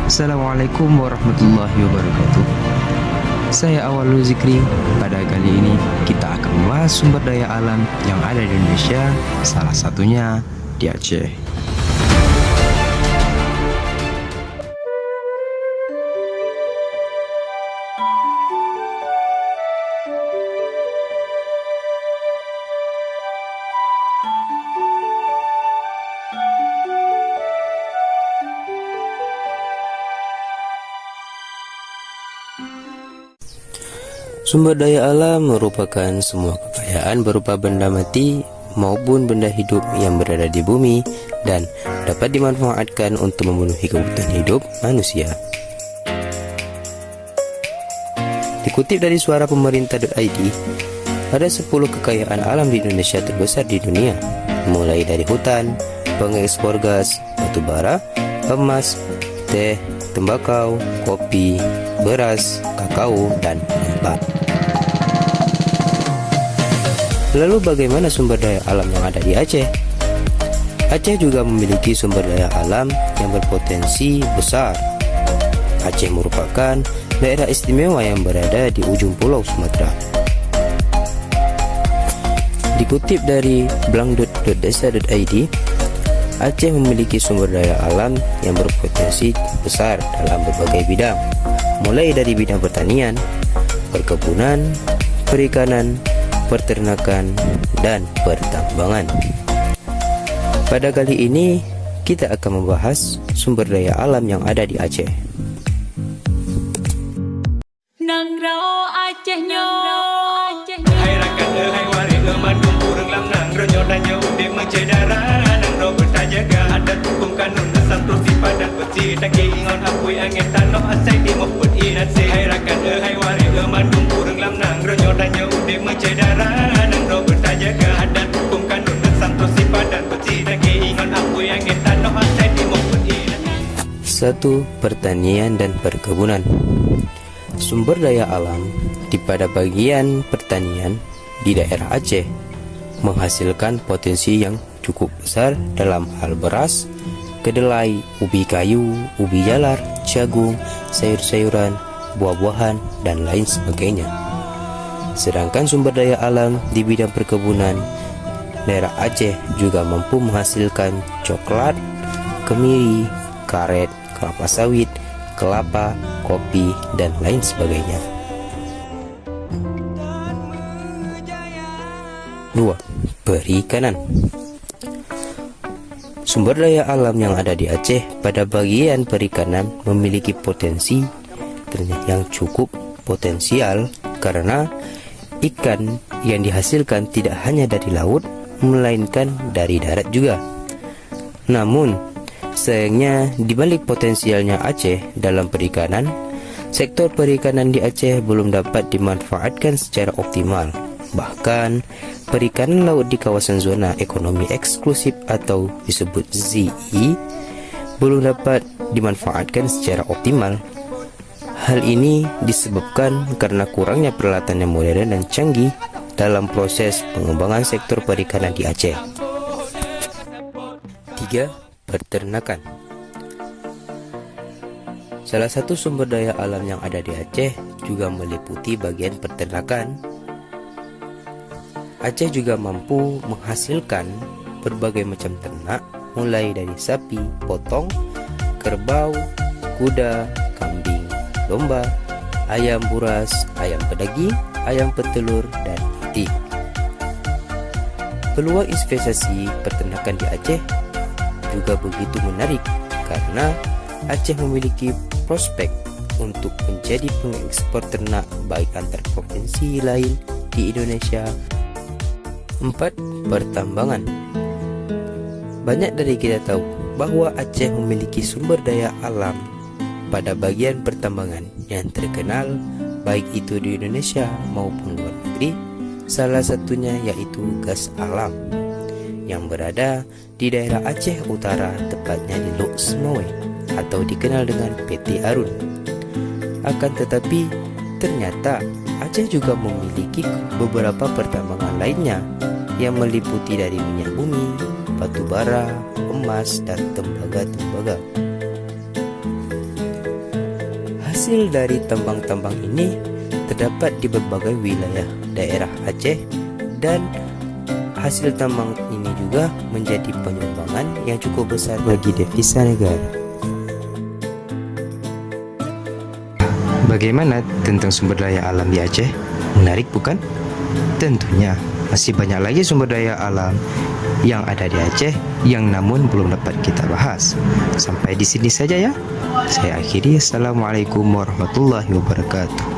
Assalamualaikum warahmatullahi wabarakatuh. Saya Awalul Zikri. Pada kali ini kita akan membahas sumber daya alam yang ada di Indonesia, salah satunya di Aceh. Sumber daya alam merupakan semua kekayaan berupa benda mati maupun benda hidup yang berada di bumi dan dapat dimanfaatkan untuk memenuhi kebutuhan hidup manusia. Dikutip dari suara pemerintah.id, ada 10 kekayaan alam di Indonesia terbesar di dunia, mulai dari hutan, pengekspor gas, batu bara, emas, teh, tembakau, kopi, beras, kakao, dan lembah. Lalu bagaimana sumber daya alam yang ada di Aceh? Aceh juga memiliki sumber daya alam yang berpotensi besar. Aceh merupakan daerah istimewa yang berada di ujung pulau Sumatera. Dikutip dari blang.desa.id, Aceh memiliki sumber daya alam yang berpotensi besar dalam berbagai bidang, mulai dari bidang pertanian, perkebunan, perikanan, peternakan, dan pertambangan. Pada kali ini, kita akan membahas sumber daya alam yang ada di Aceh. Hai rakan hai waris Bandung kurang lamnang ronyo danyo udik mencedara nang ro bertajaga ada hukum kanun satu sipadan beci tak ingon apui angin tanah asai di moput inase hai rakan hai waris Bandung kurang lamnang ronyo danyo udik mencedara nang ro bertajaga ada hukum kanun satu sipadan beci tak ingon apui angin tanah asai di moput inase. 1. Pertanian dan perkebunan. Sumber daya alam pada bagian pertanian di daerah Aceh menghasilkan potensi yang cukup besar dalam hal beras, kedelai, ubi kayu, ubi jalar, jagung, sayur-sayuran, buah-buahan, dan lain sebagainya. Sedangkan sumber daya alam di bidang perkebunan, daerah Aceh juga mampu menghasilkan coklat, kemiri, karet, kelapa sawit, kelapa, kopi, dan lain sebagainya. 2. Perikanan. Sumber daya alam yang ada di Aceh pada bagian perikanan memiliki potensi yang cukup potensial karena ikan yang dihasilkan tidak hanya dari laut melainkan dari darat juga. Namun, sayangnya di balik potensialnya Aceh dalam perikanan, sektor perikanan di Aceh belum dapat dimanfaatkan secara optimal. Bahkan, perikanan laut di kawasan zona ekonomi eksklusif atau disebut ZI belum dapat dimanfaatkan secara optimal. Hal ini disebabkan karena kurangnya peralatan yang modern dan canggih dalam proses pengembangan sektor perikanan di Aceh. 3. Peternakan. Salah satu sumber daya alam yang ada di Aceh juga meliputi bagian peternakan. Aceh juga mampu menghasilkan berbagai macam ternak, mulai dari sapi, potong, kerbau, kuda, kambing, domba, ayam buras, ayam pedaging, ayam petelur, dan itik. Peluang investasi peternakan di Aceh juga begitu menarik karena Aceh memiliki prospek untuk menjadi pengekspor ternak baik antar provinsi lain di Indonesia. 4. Pertambangan. Banyak dari kita tahu bahwa Aceh memiliki sumber daya alam pada bagian pertambangan yang terkenal baik itu di Indonesia maupun luar negeri. Salah satunya yaitu gas alam yang berada di daerah Aceh Utara, tepatnya di Lok Semowe atau dikenal dengan PT Arun. Akan tetapi ternyata Aceh juga memiliki beberapa pertambangan lainnya yang meliputi dari minyak bumi, batu bara, emas, dan tembaga-tembaga. Hasil dari tambang-tambang ini terdapat di berbagai wilayah daerah Aceh, dan hasil tambang ini juga menjadi penyumbangan yang cukup besar bagi devisa negara. Bagaimana tentang sumber daya alam di Aceh? Menarik bukan? Tentunya masih banyak lagi sumber daya alam yang ada di Aceh yang namun belum dapat kita bahas. Sampai di sini saja ya. Saya akhiri. Assalamualaikum warahmatullahi wabarakatuh.